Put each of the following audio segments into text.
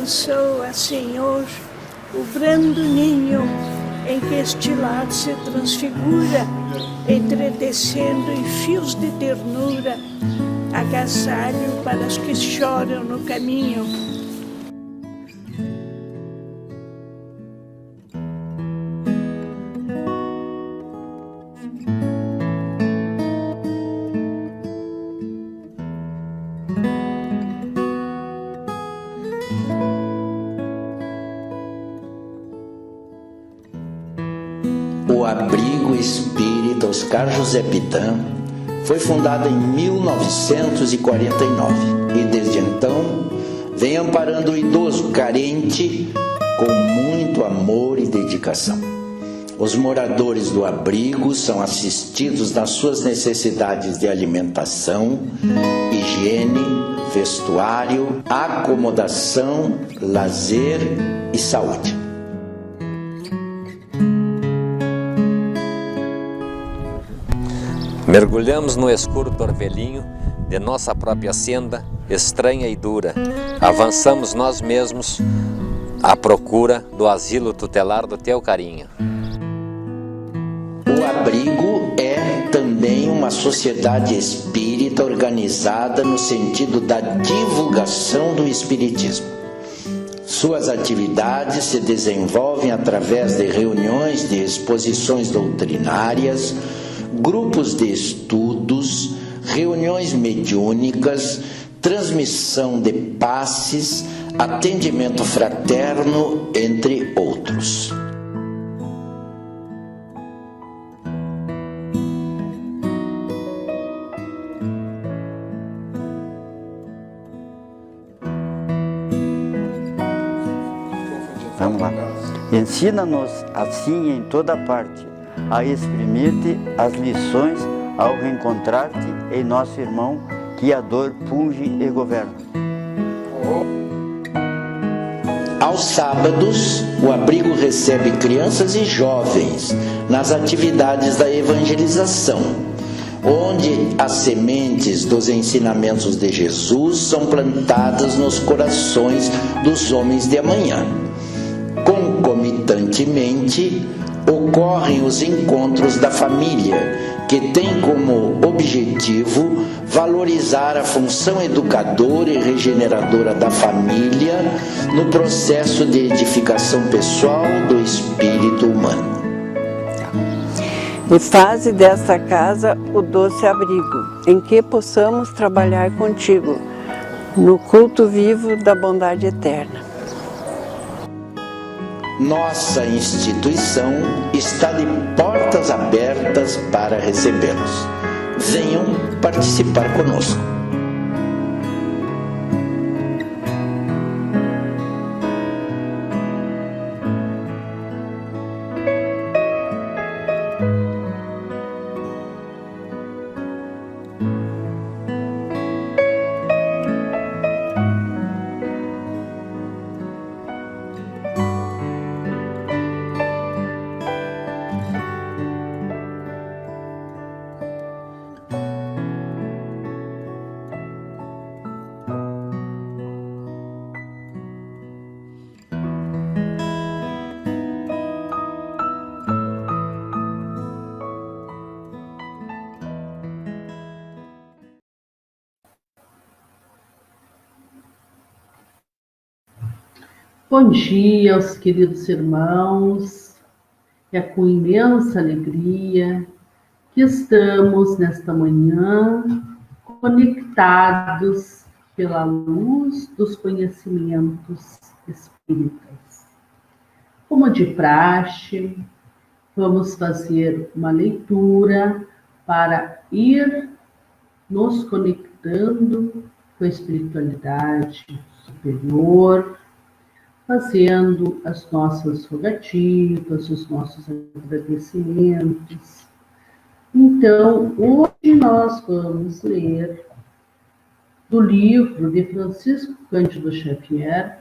abençoa, Senhor, o brando ninho em que este lar se transfigura, entretecendo em fios de ternura, agasalho para os que choram no caminho. O Abrigo Espírita Oscar José Pitã foi fundado em 1949 e desde então vem amparando o idoso carente com muito amor e dedicação. Os moradores do abrigo são assistidos nas suas necessidades de alimentação, higiene, vestuário, acomodação, lazer e saúde. Mergulhamos no escuro torvelinho de nossa própria senda, estranha e dura. Avançamos nós mesmos à procura do asilo tutelar do teu carinho. O abrigo é também uma sociedade espírita organizada no sentido da divulgação do espiritismo. Suas atividades se desenvolvem através de reuniões de exposições doutrinárias, grupos de estudos, reuniões mediúnicas, transmissão de passes, atendimento fraterno, entre outros. Vamos lá. Ensina-nos assim em toda parte a exprimir-te as lições ao reencontrar-te em nosso irmão que a dor punge e governa. Aos sábados, o abrigo recebe crianças e jovens nas atividades da evangelização, onde as sementes dos ensinamentos de Jesus são plantadas nos corações dos homens de amanhã. Concomitantemente, ocorrem os encontros da família, que tem como objetivo valorizar a função educadora e regeneradora da família no processo de edificação pessoal do espírito humano. E faze desta casa o doce abrigo, em que possamos trabalhar contigo, no culto vivo da bondade eterna. Nossa instituição está de portas abertas para recebê-los. Venham participar conosco. Bom dia aos queridos irmãos, é com imensa alegria que estamos nesta manhã conectados pela luz dos conhecimentos espíritas. Como de praxe, vamos fazer uma leitura para ir nos conectando com a espiritualidade superior, fazendo as nossas rogativas, os nossos agradecimentos. Então, hoje nós vamos ler do livro de Francisco Cândido Xavier,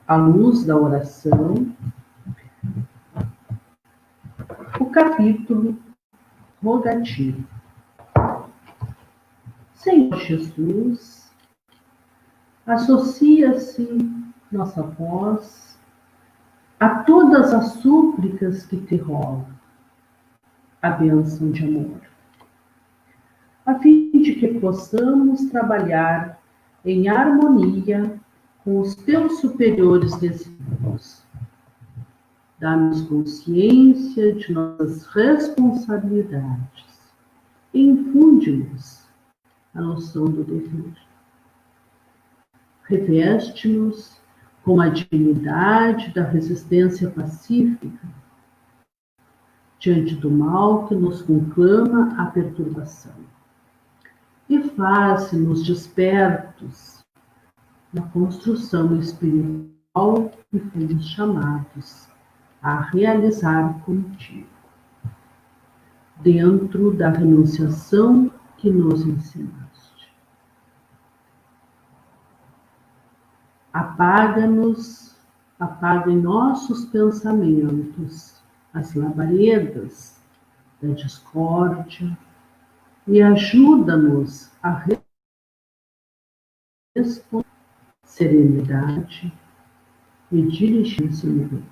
A Luz da Oração, o capítulo Rogativo. Senhor Jesus, associa-se nossa voz a todas as súplicas que te rolam, a bênção de amor, a fim de que possamos trabalhar em harmonia com os teus superiores desígnios. Dá-nos consciência de nossas responsabilidades e infunde-nos a noção do dever. Reveste-nos com a dignidade da resistência pacífica diante do mal que nos conclama a perturbação. E faz-nos despertos na construção espiritual que fomos chamados a realizar contigo, dentro da renunciação que nos ensinaste. Apaga em nossos pensamentos as labaredas da discórdia e ajuda-nos a responder serenidade e diligência no bem.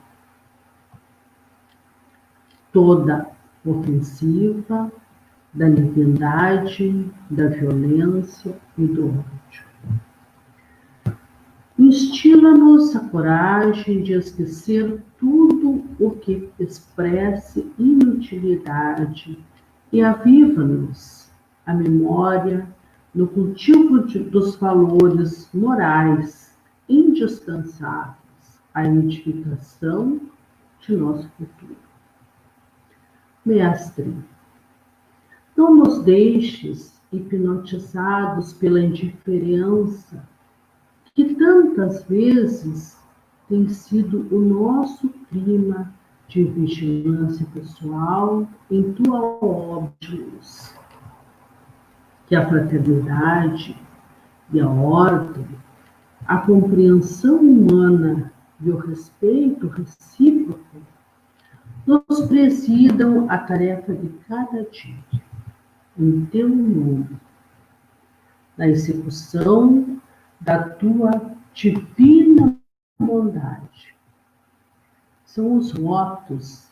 Toda ofensiva da leviandade, da violência e do ódio. Instila-nos a coragem de esquecer tudo o que expresse inutilidade e aviva-nos a memória no cultivo dos valores morais indispensáveis à edificação de nosso futuro. Mestre, não nos deixes hipnotizados pela indiferença que tantas vezes tem sido o nosso clima de vigilância pessoal em tua obra de luz. Que a fraternidade e a ordem, a compreensão humana e o respeito recíproco nos presidam a tarefa de cada dia, em teu nome, na execução da tua divina bondade. São os votos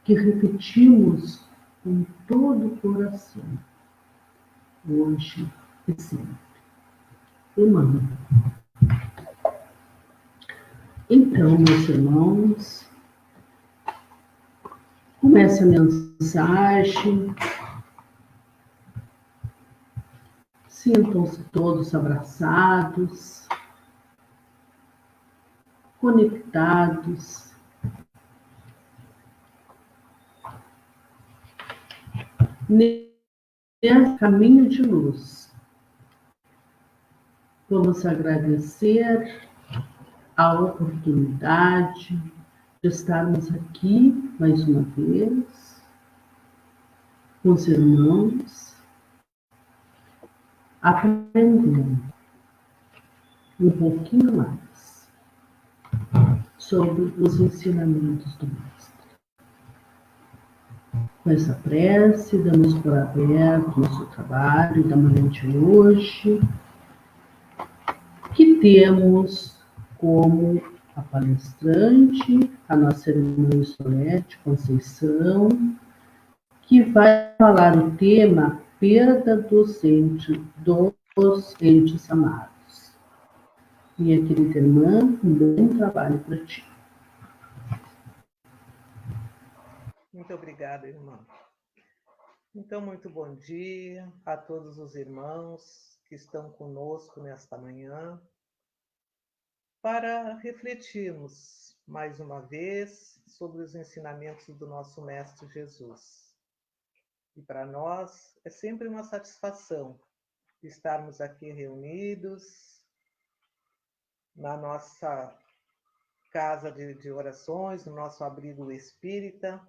que repetimos com todo o coração, hoje e sempre. Emmanuel. Então, meus irmãos, comece a mensagem. Sintam-se todos abraçados, conectados, nesse caminho de luz. Vamos agradecer a oportunidade de estarmos aqui mais uma vez, com os irmãos, aprendendo um pouquinho mais sobre os ensinamentos do Mestre. Com essa prece, damos por aberto nosso trabalho da manhã de hoje, que temos como a palestrante a nossa irmã Solete Conceição, que vai falar o tema perda dos entes amados. Minha querida irmã, um bom trabalho para ti. Muito obrigada, irmã. Então, muito bom dia a todos os irmãos que estão conosco nesta manhã, para refletirmos mais uma vez sobre os ensinamentos do nosso Mestre Jesus. E para nós é sempre uma satisfação estarmos aqui reunidos na nossa casa de orações, no nosso abrigo espírita,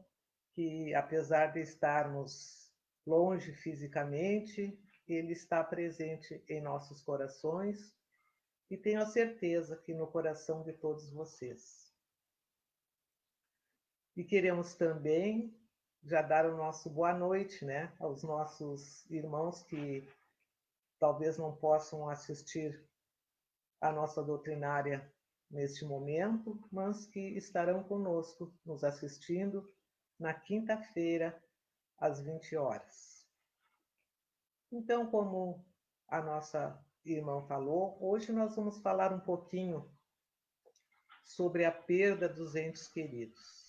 que apesar de estarmos longe fisicamente, ele está presente em nossos corações e tenho a certeza que no coração de todos vocês. E queremos também já dar o nosso boa noite, né, aos nossos irmãos que talvez não possam assistir a nossa doutrinária neste momento, mas que estarão conosco, nos assistindo, na quinta-feira, às 20 horas. Então, como a nossa irmã falou, hoje nós vamos falar um pouquinho sobre a perda dos entes queridos.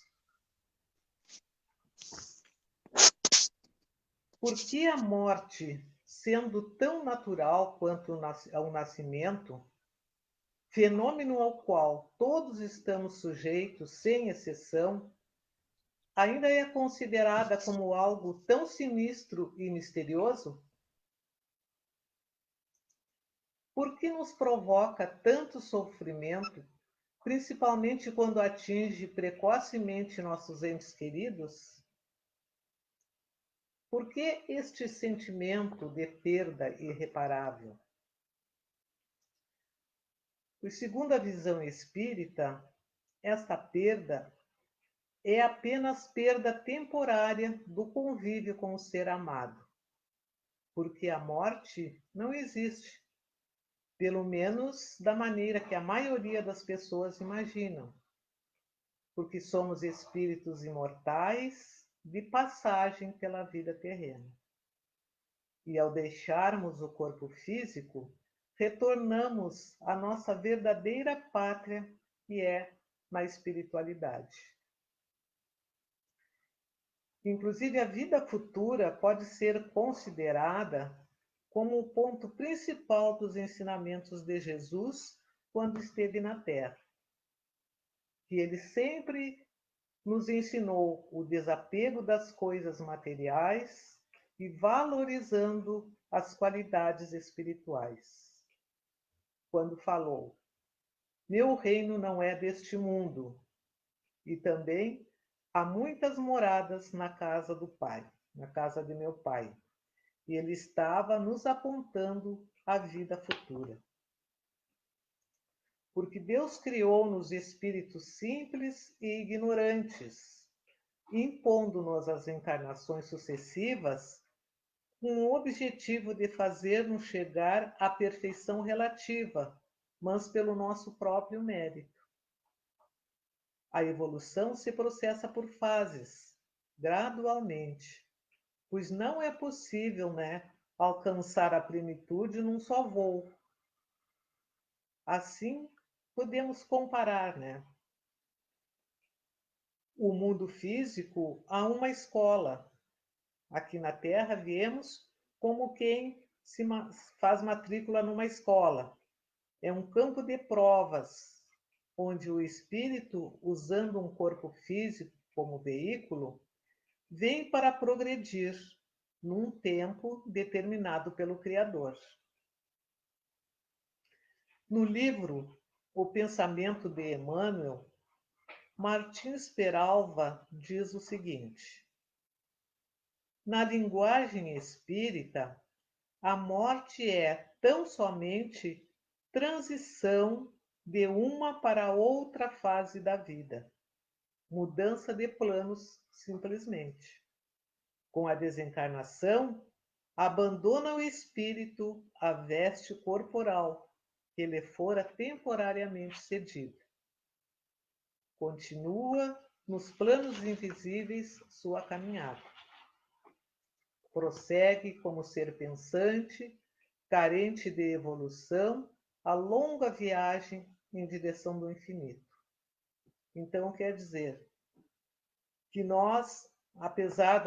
Por que a morte, sendo tão natural quanto o nascimento, fenômeno ao qual todos estamos sujeitos, sem exceção, ainda é considerada como algo tão sinistro e misterioso? Por que nos provoca tanto sofrimento, principalmente quando atinge precocemente nossos entes queridos? Por que este sentimento de perda irreparável? Pois, segundo a visão espírita, esta perda é apenas perda temporária do convívio com o ser amado, porque a morte não existe, pelo menos da maneira que a maioria das pessoas imaginam, porque somos espíritos imortais de passagem pela vida terrena. E ao deixarmos o corpo físico, retornamos à nossa verdadeira pátria, que é na espiritualidade. Inclusive, a vida futura pode ser considerada como o ponto principal dos ensinamentos de Jesus quando esteve na Terra. Que ele sempre nos ensinou o desapego das coisas materiais e valorizando as qualidades espirituais. Quando falou: meu reino não é deste mundo, e também há muitas moradas na casa do Pai, na casa de meu Pai. E ele estava nos apontando a vida futura. Porque Deus criou-nos espíritos simples e ignorantes, impondo-nos as encarnações sucessivas com o objetivo de fazer-nos chegar à perfeição relativa, mas pelo nosso próprio mérito. A evolução se processa por fases, gradualmente, pois não é possível, alcançar a plenitude num só voo. Assim, podemos comparar, o mundo físico a uma escola. Aqui na Terra viemos como quem faz matrícula numa escola. É um campo de provas, onde o espírito, usando um corpo físico como veículo, vem para progredir num tempo determinado pelo Criador. No livro O Pensamento de Emmanuel, Martins Peralva diz o seguinte: na linguagem espírita, a morte é tão somente transição de uma para outra fase da vida, mudança de planos simplesmente. Com a desencarnação, abandona o espírito a veste corporal que lhe fora temporariamente cedida. Continua nos planos invisíveis sua caminhada. Prossegue como ser pensante, carente de evolução, a longa viagem em direção do infinito. Então, quer dizer que nós, apesar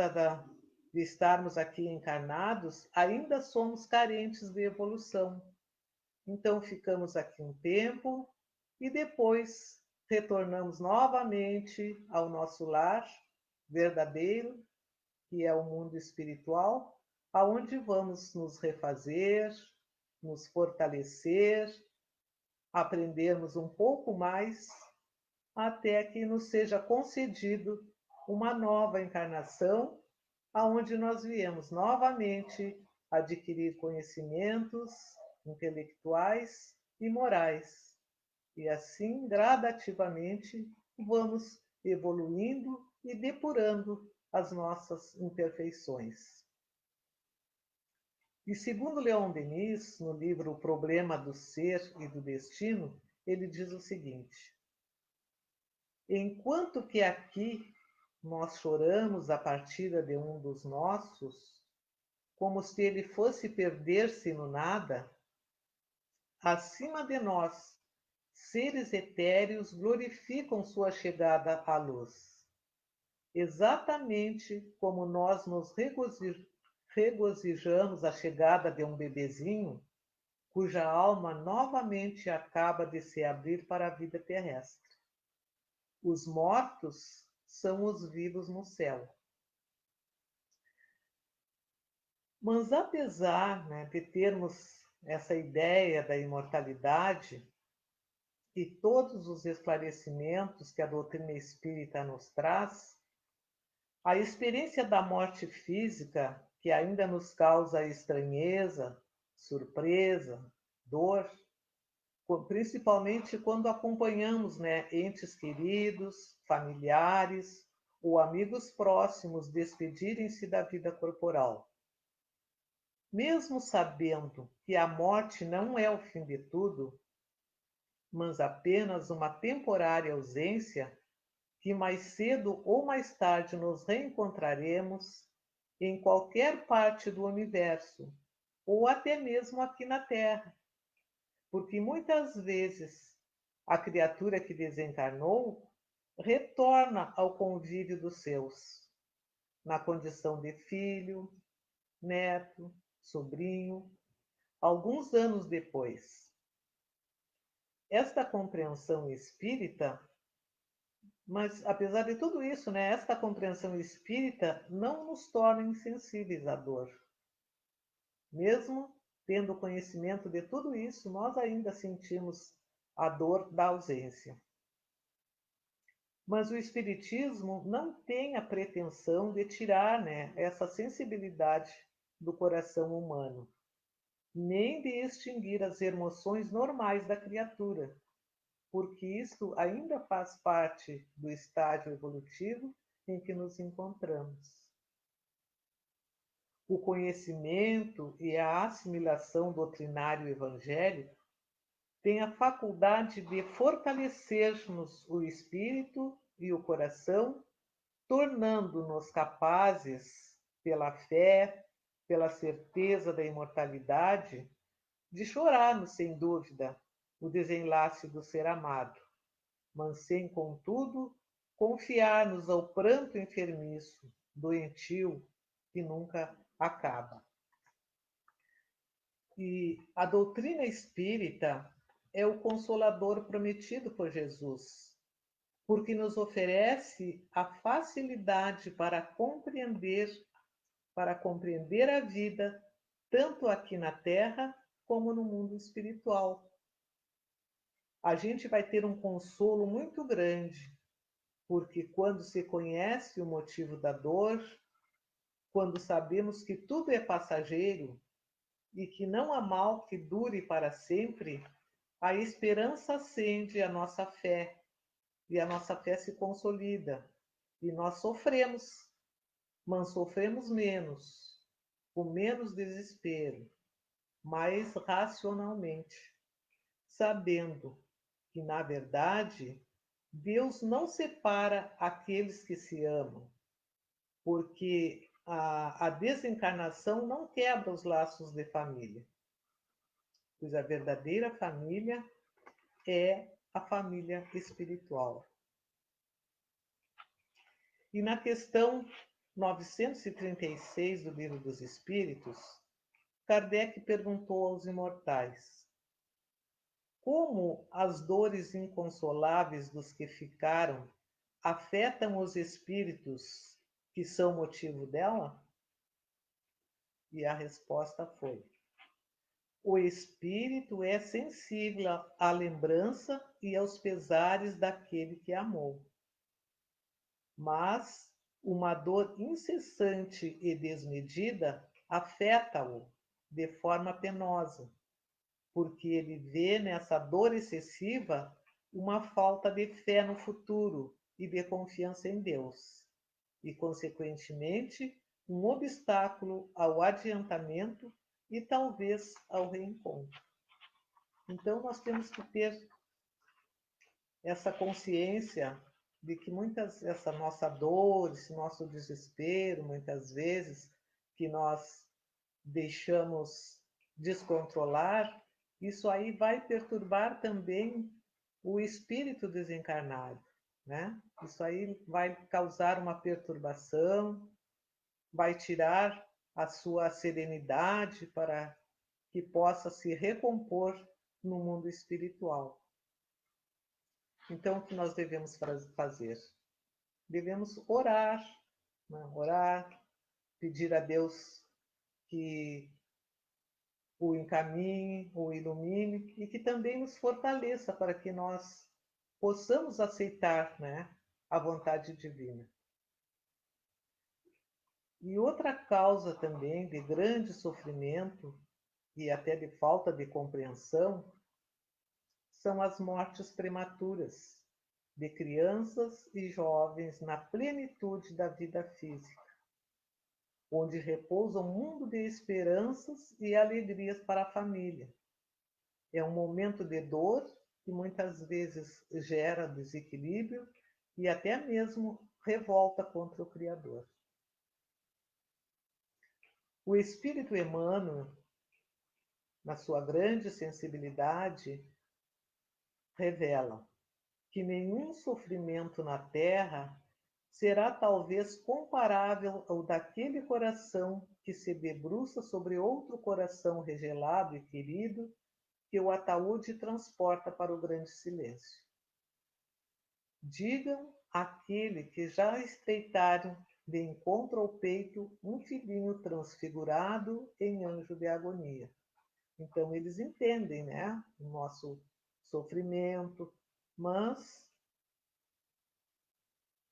de estarmos aqui encarnados, ainda somos carentes de evolução. Então, ficamos aqui um tempo e depois retornamos novamente ao nosso lar verdadeiro, que é o mundo espiritual, aonde vamos nos refazer, nos fortalecer, aprendermos um pouco mais, até que nos seja concedido uma nova encarnação, aonde nós viemos novamente adquirir conhecimentos intelectuais e morais. E assim, gradativamente, vamos evoluindo e depurando as nossas imperfeições. E segundo Leon Denis, no livro O Problema do Ser e do Destino, ele diz o seguinte: enquanto que aqui nós choramos a partida de um dos nossos, como se ele fosse perder-se no nada, acima de nós, seres etéreos glorificam sua chegada à luz. Exatamente como nós nos regozijamos a chegada de um bebezinho, cuja alma novamente acaba de se abrir para a vida terrestre. Os mortos são os vivos no céu. Mas apesar, de termos essa ideia da imortalidade e todos os esclarecimentos que a doutrina espírita nos traz, a experiência da morte física, que ainda nos causa estranheza, surpresa, dor, principalmente quando acompanhamos entes queridos, familiares ou amigos próximos despedirem-se da vida corporal. Mesmo sabendo que a morte não é o fim de tudo, mas apenas uma temporária ausência, que mais cedo ou mais tarde nos reencontraremos em qualquer parte do universo, ou até mesmo aqui na Terra, porque muitas vezes a criatura que desencarnou retorna ao convívio dos seus, na condição de filho, neto, sobrinho, alguns anos depois. Esta compreensão espírita, mas apesar de tudo isso, esta compreensão espírita não nos torna insensíveis à dor. Mesmo tendo conhecimento de tudo isso, nós ainda sentimos a dor da ausência. Mas o Espiritismo não tem a pretensão de tirar essa sensibilidade do coração humano, nem de extinguir as emoções normais da criatura, porque isto ainda faz parte do estágio evolutivo em que nos encontramos. O conhecimento e a assimilação doutrinário evangélico têm a faculdade de fortalecer-nos o espírito e o coração, tornando-nos capazes, pela fé, pela certeza da imortalidade, de chorarmos, sem dúvida, o desenlace do ser amado, mas sem, contudo, confiar-nos ao pranto enfermiço, doentio, que nunca acaba. E a doutrina espírita é o consolador prometido por Jesus, porque nos oferece a facilidade para compreender a vida, tanto aqui na Terra como no mundo espiritual. A gente vai ter um consolo muito grande, porque quando se conhece o motivo da dor, quando sabemos que tudo é passageiro e que não há mal que dure para sempre, a esperança acende a nossa fé, e a nossa fé se consolida, e nós sofremos, mas sofremos menos, com menos desespero, mais racionalmente, sabendo que, na verdade, Deus não separa aqueles que se amam, porque a desencarnação não quebra os laços de família, pois a verdadeira família é a família espiritual. E na questão 936 do Livro dos Espíritos, Kardec perguntou aos imortais: como as dores inconsoláveis dos que ficaram afetam os espíritos que são motivo dela? E a resposta foi: o espírito é sensível à lembrança e aos pesares daquele que amou. Mas uma dor incessante e desmedida afeta-o de forma penosa, porque ele vê nessa dor excessiva uma falta de fé no futuro e de confiança em Deus, e, consequentemente, um obstáculo ao adiantamento e talvez ao reencontro. Então, nós temos que ter essa consciência de que essa nossa dor, esse nosso desespero, muitas vezes, que nós deixamos descontrolar, isso aí vai perturbar também o espírito desencarnado, né? Isso aí vai causar uma perturbação, vai tirar a sua serenidade para que possa se recompor no mundo espiritual. Então, o que nós devemos fazer? Devemos orar, né? Orar, pedir a Deus que o encaminhe, o ilumine e que também nos fortaleça para que nós possamos aceitar, né, a vontade divina. E outra causa também de grande sofrimento e até de falta de compreensão são as mortes prematuras de crianças e jovens na plenitude da vida física, onde repousa um mundo de esperanças e alegrias para a família. É um momento de dor que muitas vezes gera desequilíbrio e até mesmo revolta contra o Criador. O Espírito Emmanuel, na sua grande sensibilidade, revela que nenhum sofrimento na Terra será talvez comparável ao daquele coração que se debruça sobre outro coração regelado e querido que o ataúde transporta para o grande silêncio. Digam àquele que já estreitaram de encontro ao peito um filhinho transfigurado em anjo de agonia. Então eles entendem, né, o nosso sofrimento, mas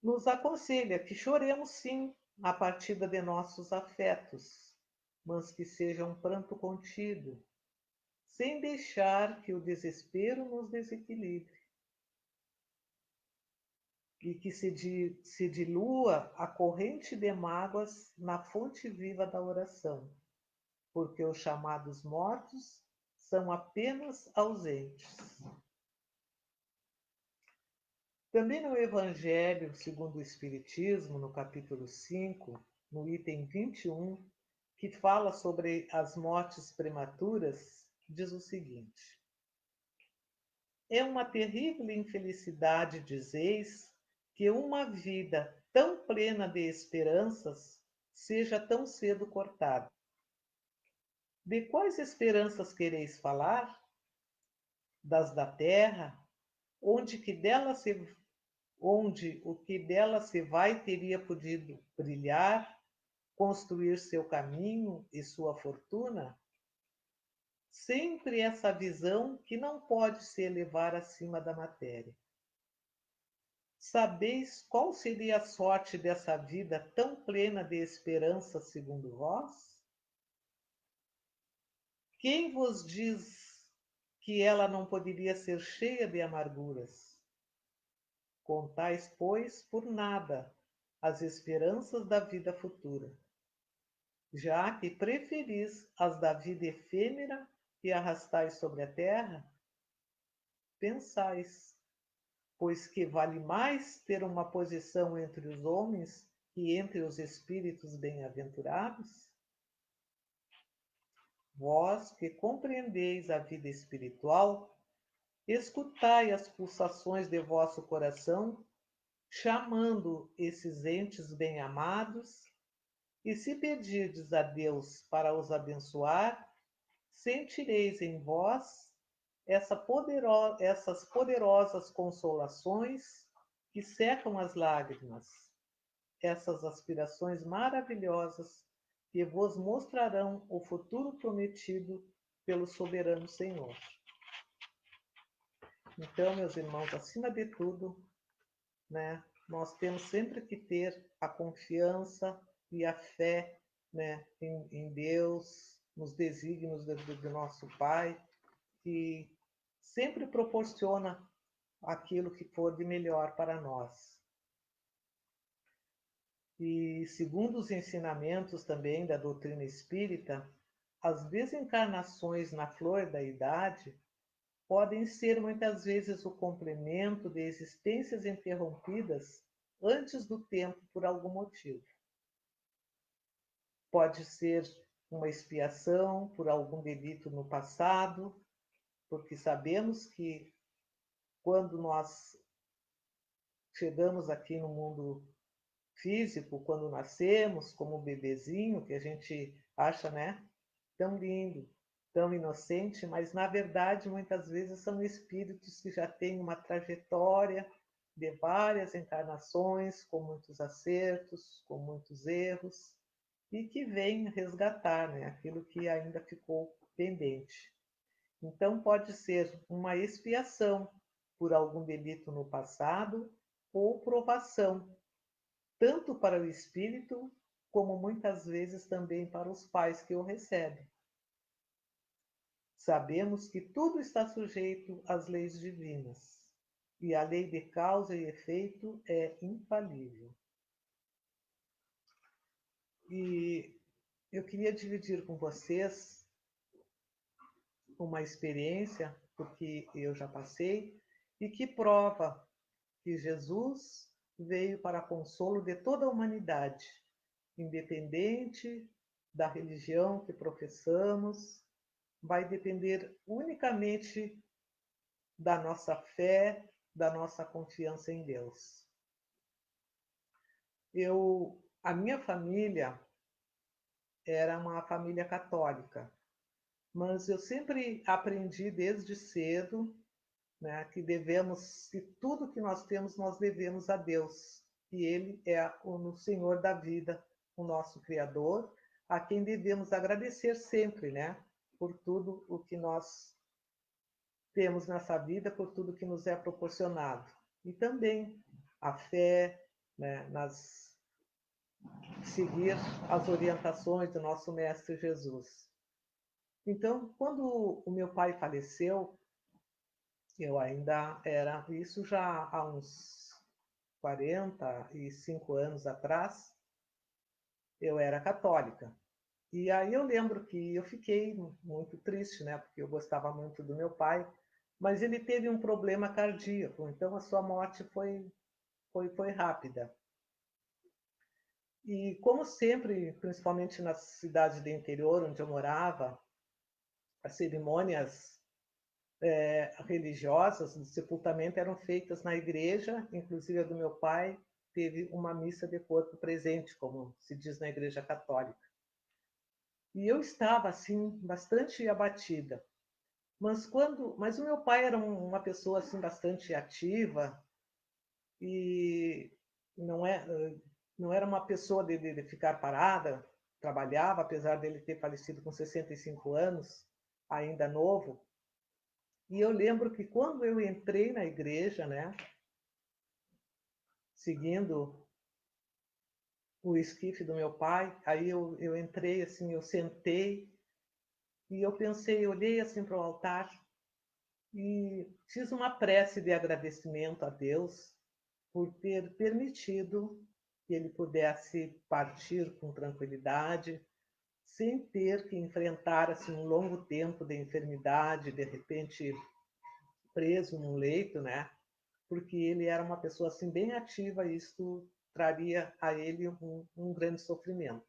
nos aconselha que choremos sim a partida de nossos afetos, mas que seja um pranto contido, sem deixar que o desespero nos desequilibre. E que se dilua a corrente de mágoas na fonte viva da oração, porque os chamados mortos são apenas ausentes. Também no Evangelho segundo o Espiritismo, no capítulo 5, no item 21, que fala sobre as mortes prematuras, diz o seguinte: é uma terrível infelicidade, dizeis, que uma vida tão plena de esperanças seja tão cedo cortada. De quais esperanças quereis falar? Das da terra, onde o que dela se vai teria podido brilhar, construir seu caminho e sua fortuna? Sempre essa visão que não pode se elevar acima da matéria. Sabeis qual seria a sorte dessa vida tão plena de esperança segundo vós? Quem vos diz que ela não poderia ser cheia de amarguras? Contais, pois, por nada as esperanças da vida futura, já que preferis as da vida efêmera e arrastais sobre a terra? Pensais, pois que vale mais ter uma posição entre os homens que entre os espíritos bem-aventurados? Vós que compreendeis a vida espiritual, escutai as pulsações de vosso coração, chamando esses entes bem-amados, e se pedirdes a Deus para os abençoar, sentireis em vós essas poderosas consolações que secam as lágrimas, essas aspirações maravilhosas que vos mostrarão o futuro prometido pelo soberano Senhor. Então, meus irmãos, acima de tudo, né, nós temos sempre que ter a confiança e a fé, né, em Deus, nos desígnios do nosso Pai, que sempre proporciona aquilo que for de melhor para nós. E, segundo os ensinamentos também da doutrina espírita, as desencarnações na flor da idade podem ser muitas vezes o complemento de existências interrompidas antes do tempo por algum motivo. Pode ser uma expiação por algum delito no passado, porque sabemos que quando nós chegamos aqui no mundo físico, quando nascemos como um bebezinho, que a gente acha, né, tão lindo, tão inocente, mas na verdade muitas vezes são espíritos que já têm uma trajetória de várias encarnações, com muitos acertos, com muitos erros, e que vêm resgatar, né, aquilo que ainda ficou pendente. Então pode ser uma expiação por algum delito no passado ou provação, tanto para o espírito como muitas vezes também para os pais que o recebem. Sabemos que tudo está sujeito às leis divinas, e a lei de causa e efeito é infalível. E eu queria dividir com vocês uma experiência, porque eu já passei, e que prova que Jesus veio para consolo de toda a humanidade, independente da religião que professamos, vai depender unicamente da nossa fé, da nossa confiança em Deus. A minha família era uma família católica, mas eu sempre aprendi desde cedo, né, que tudo que nós temos, nós devemos a Deus. E Ele é o Senhor da vida, o nosso Criador, a quem devemos agradecer sempre, né, por tudo o que nós temos nessa vida, por tudo que nos é proporcionado. E também a fé, né, seguir as orientações do nosso Mestre Jesus. Então, quando o meu pai faleceu, eu ainda era, isso já há uns 45 anos atrás, eu era católica. E aí eu lembro que eu fiquei muito triste, né? Porque eu gostava muito do meu pai, mas ele teve um problema cardíaco, então a sua morte foi rápida. E como sempre, principalmente nas cidades do interior onde eu morava, as cerimônias religiosas de sepultamento eram feitas na igreja, inclusive a do meu pai teve uma missa de corpo presente, como se diz na igreja católica. E eu estava assim bastante abatida. Mas o meu pai era uma pessoa assim bastante ativa e não era uma pessoa de ficar parada, trabalhava, apesar dele ter falecido com 65 anos, ainda novo. E eu lembro que quando eu entrei na igreja, né, seguindo o esquife do meu pai, aí eu entrei assim, eu sentei e eu pensei, olhei assim para o altar e fiz uma prece de agradecimento a Deus por ter permitido que ele pudesse partir com tranquilidade, sem ter que enfrentar assim um longo tempo de enfermidade, de repente preso num leito, né? Porque ele era uma pessoa assim bem ativa e isso traria a ele um grande sofrimento.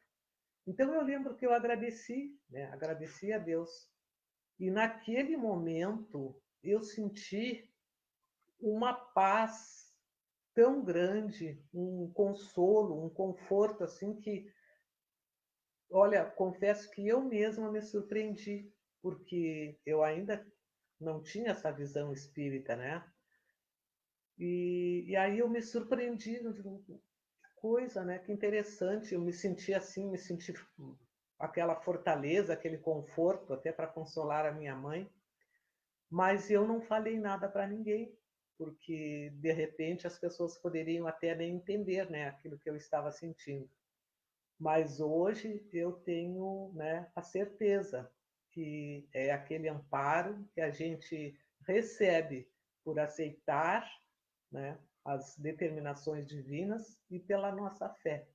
Então eu lembro que eu agradeci, né? Agradeci a Deus. E naquele momento eu senti uma paz tão grande, um consolo, um conforto assim que, olha, confesso que eu mesma me surpreendi, porque eu ainda não tinha essa visão espírita, né? E aí eu me surpreendi, que coisa, né? Que interessante, eu me senti assim, me senti aquela fortaleza, aquele conforto, até para consolar a minha mãe, mas eu não falei nada para ninguém, porque de repente as pessoas poderiam até nem entender, né, aquilo que eu estava sentindo. Mas hoje eu tenho, né, a certeza que é aquele amparo que a gente recebe por aceitar, né, as determinações divinas e pela nossa fé.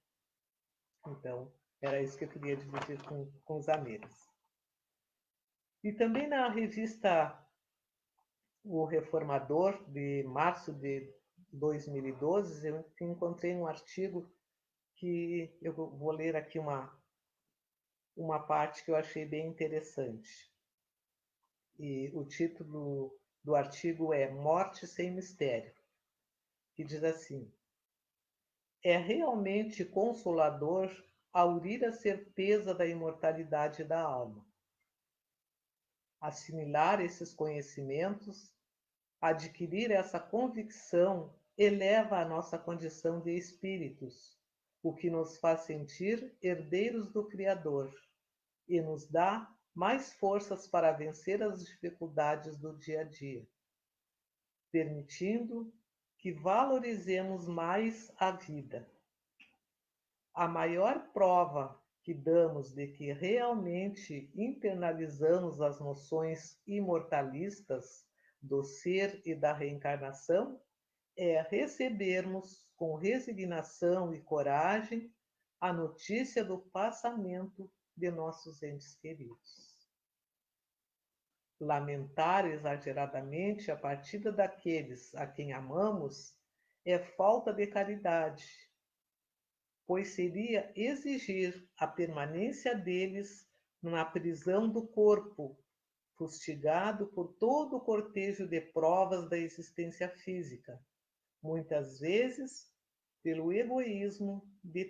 Então, era isso que eu queria dividir com os amigos. E também na revista o Reformador, de março de 2012, eu encontrei um artigo que eu vou ler aqui uma parte que eu achei bem interessante. E o título do artigo é Morte sem Mistério, que diz assim: é realmente consolador aurir a certeza da imortalidade da alma. Assimilar esses conhecimentos, adquirir essa convicção, eleva a nossa condição de espíritos, o que nos faz sentir herdeiros do Criador e nos dá mais forças para vencer as dificuldades do dia a dia, permitindo que valorizemos mais a vida. A maior prova que damos de que realmente internalizamos as noções imortalistas do ser e da reencarnação é recebermos com resignação e coragem a notícia do passamento de nossos entes queridos. Lamentar exageradamente a partida daqueles a quem amamos é falta de caridade, pois seria exigir a permanência deles na prisão do corpo, fustigado por todo o cortejo de provas da existência física, muitas vezes pelo egoísmo de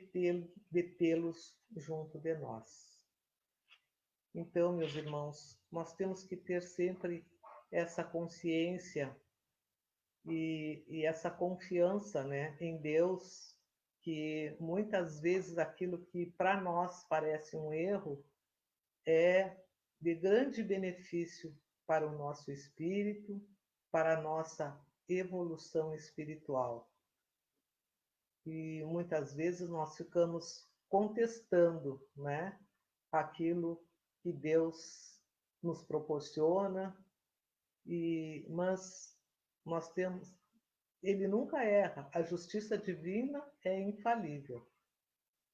tê-los junto de nós. Então, meus irmãos, nós temos que ter sempre essa consciência e essa confiança, né, em Deus, que muitas vezes aquilo que para nós parece um erro é de grande benefício para o nosso espírito, para a nossa evolução espiritual. E muitas vezes nós ficamos contestando, né, aquilo que Deus nos proporciona, mas nós temos, ele nunca erra, a justiça divina é infalível.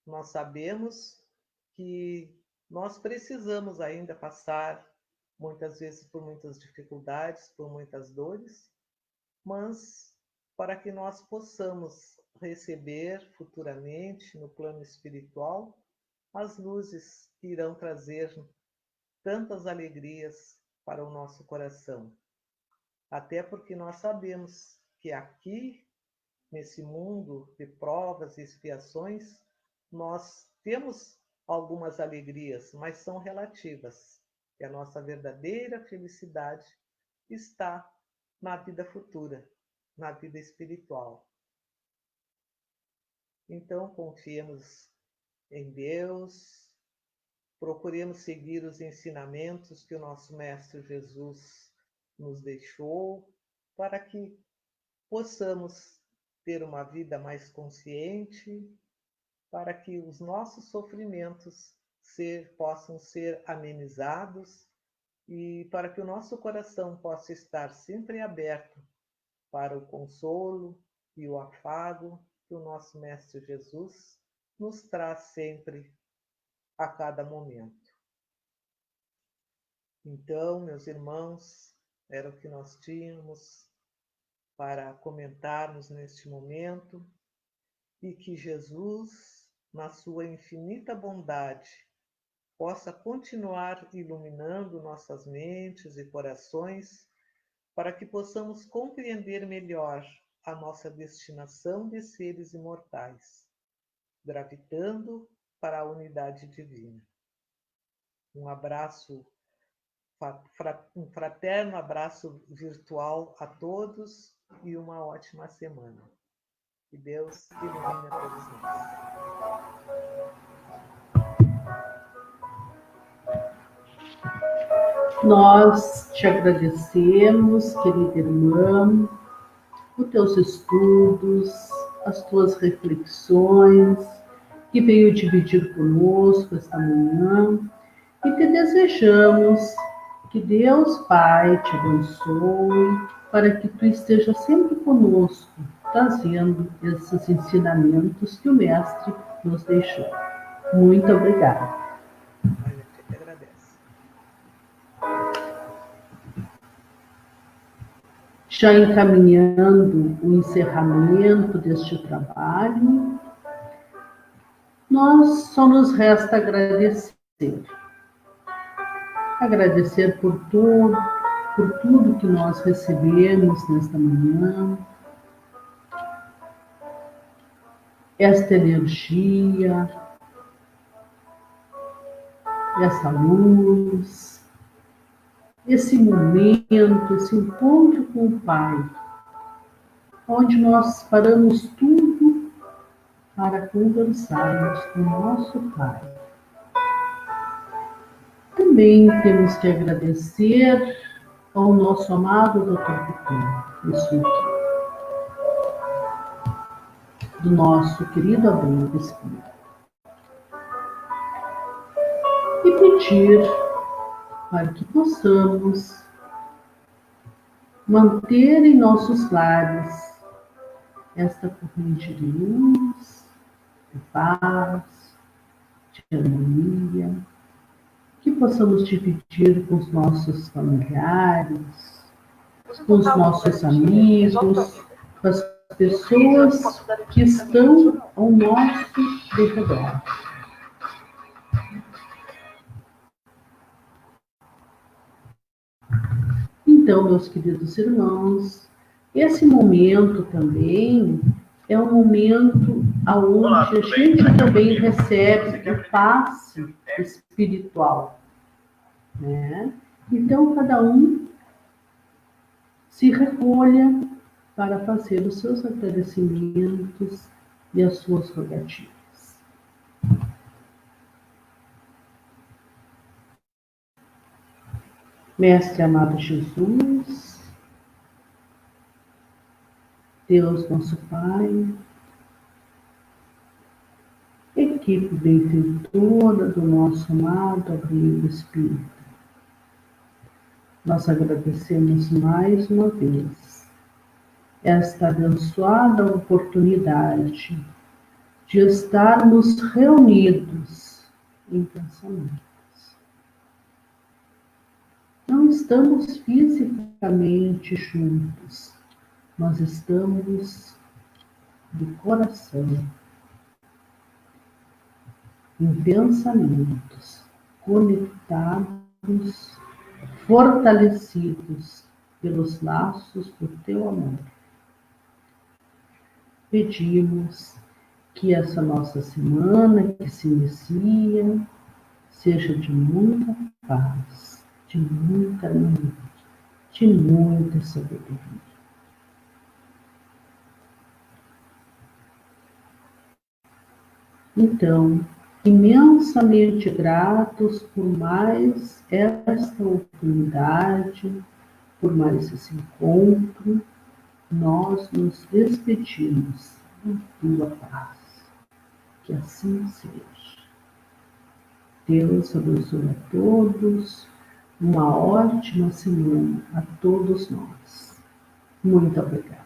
Nós sabemos que nós precisamos ainda passar, muitas vezes, por muitas dificuldades, por muitas dores, mas para que nós possamos receber futuramente, no plano espiritual, as luzes que irão trazer tantas alegrias para o nosso coração. Até porque nós sabemos que aqui, nesse mundo de provas e expiações, nós temos algumas alegrias, mas são relativas. E a nossa verdadeira felicidade está na vida futura, na vida espiritual. Então, confiemos em Deus, procuremos seguir os ensinamentos que o nosso Mestre Jesus nos deixou, para que possamos ter uma vida mais consciente, para que os nossos sofrimentos possam ser amenizados e para que o nosso coração possa estar sempre aberto para o consolo e o afago que o nosso Mestre Jesus nos traz sempre a cada momento. Então, meus irmãos, era o que nós tínhamos para comentarmos neste momento, e que Jesus, na sua infinita bondade, possa continuar iluminando nossas mentes e corações para que possamos compreender melhor a nossa destinação de seres imortais, gravitando para a unidade divina. Um abraço, um fraterno abraço virtual a todos e uma ótima semana. Que Deus ilumine a todos nós. Nós te agradecemos, querida irmã, os teus estudos, as tuas reflexões, que veio dividir conosco esta manhã, e te desejamos que Deus Pai te abençoe, para que tu esteja sempre conosco, trazendo esses ensinamentos que o Mestre nos deixou. Muito obrigada. A gente que agradece. Já encaminhando o encerramento deste trabalho, nós só nos resta agradecer. Agradecer por tudo que nós recebemos nesta manhã, esta energia, essa luz, esse momento, esse encontro com o Pai, onde nós paramos tudo para conversarmos com o nosso Pai. Também temos que agradecer ao nosso amado Dr. Pequeno Misuki, do nosso querido Abrigo Espírita, e pedir para que possamos manter em nossos lares esta corrente de luz, de paz, de harmonia, que possamos dividir com os nossos familiares, com os nossos amigos, com as pessoas que estão ao nosso redor. Então, meus queridos irmãos, esse momento também é um momento onde a gente também recebe o passe espiritual, né? Então, cada um se recolha para fazer os seus agradecimentos e as suas rogativas. Mestre amado Jesus, Deus nosso Pai, equipe benfeitora do nosso amado Abrigo Espírita, nós agradecemos mais uma vez esta abençoada oportunidade de estarmos reunidos em pensamento. Não estamos fisicamente juntos, nós estamos de coração, em pensamentos, conectados, fortalecidos pelos laços do teu amor. Pedimos que essa nossa semana que se inicia seja de muita paz, de muita harmonia, de muita sabedoria. Então, imensamente gratos por mais esta oportunidade, por mais esse encontro, nós nos despedimos em tua paz. Que assim seja. Deus abençoe a todos. Uma ótima semana a todos nós. Muito obrigada.